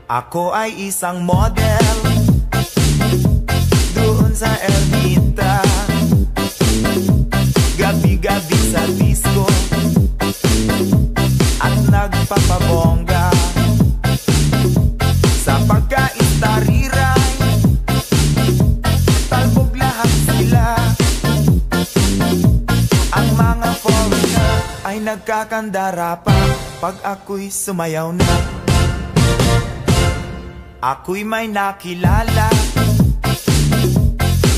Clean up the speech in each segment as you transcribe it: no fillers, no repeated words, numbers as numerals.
Ako ay isang model doon sa Ermita, gabi-gabi sa disco at nagpapabongga sa pagka-istariray. Talbog lahat sila, ang mga foreigner ay nagkakandara pa pag ako'y sumayaw na. Ako'y may nakilala,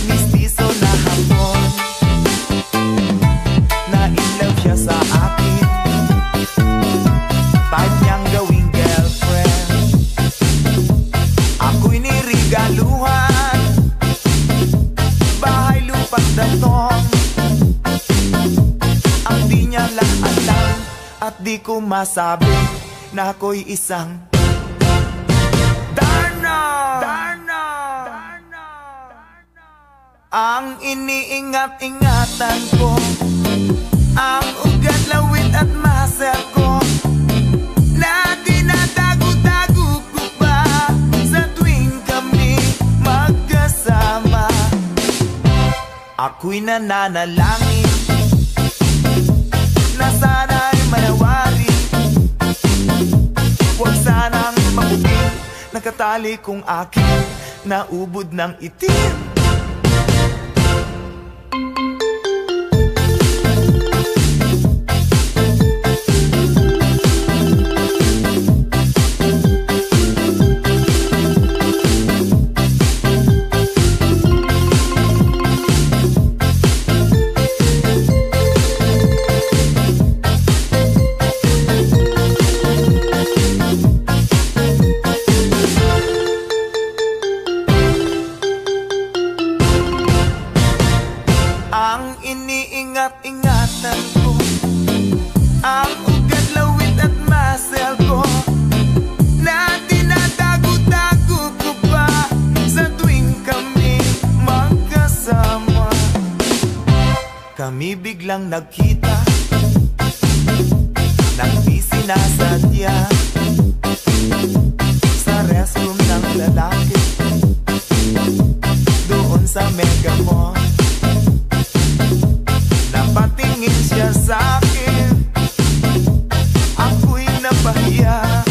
mistiso na hapon, na in love siya sa akin, type niyang gawing girlfriend. Ako'y nirigaluhan, bahay lupa't datong, ang di niya lang alam at di ko masabi na ako'y isang ang iniingat-ingatan ko, ang ugat, lawit at muscle ko, na dinadago-dago ko pa sa tuwing kami magkasama. Ako'y nananalangin na sana'y manawari, huwag sanang mabuting nakatali kong aking naubod ng itim. Iniingat-ingatan ko, ang ugat, lawit at muscle ko, na dinadago-dago ko pa sa tuwing kami magkasama. Kami biglang nagkita nang di sinasadya sa restroom ng lalaki doon sa Mega Mall. Napatingin siya sa'kin, ako'y napahiya.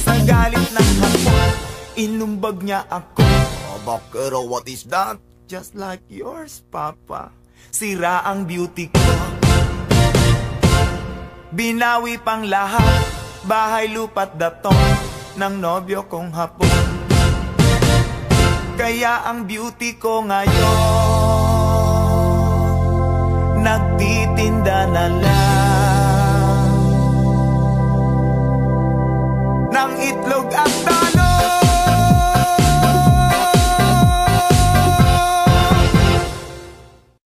Sa galit ng hapon, inumbag niya ako. Oh, bakero, what is that? Just like yours, Papa. Sira ang beauty ko, binawi pang lahat, bahay lupa't datong ng nobyo kong hapon. Kaya ang beauty ko ngayon nagtitinda na lang.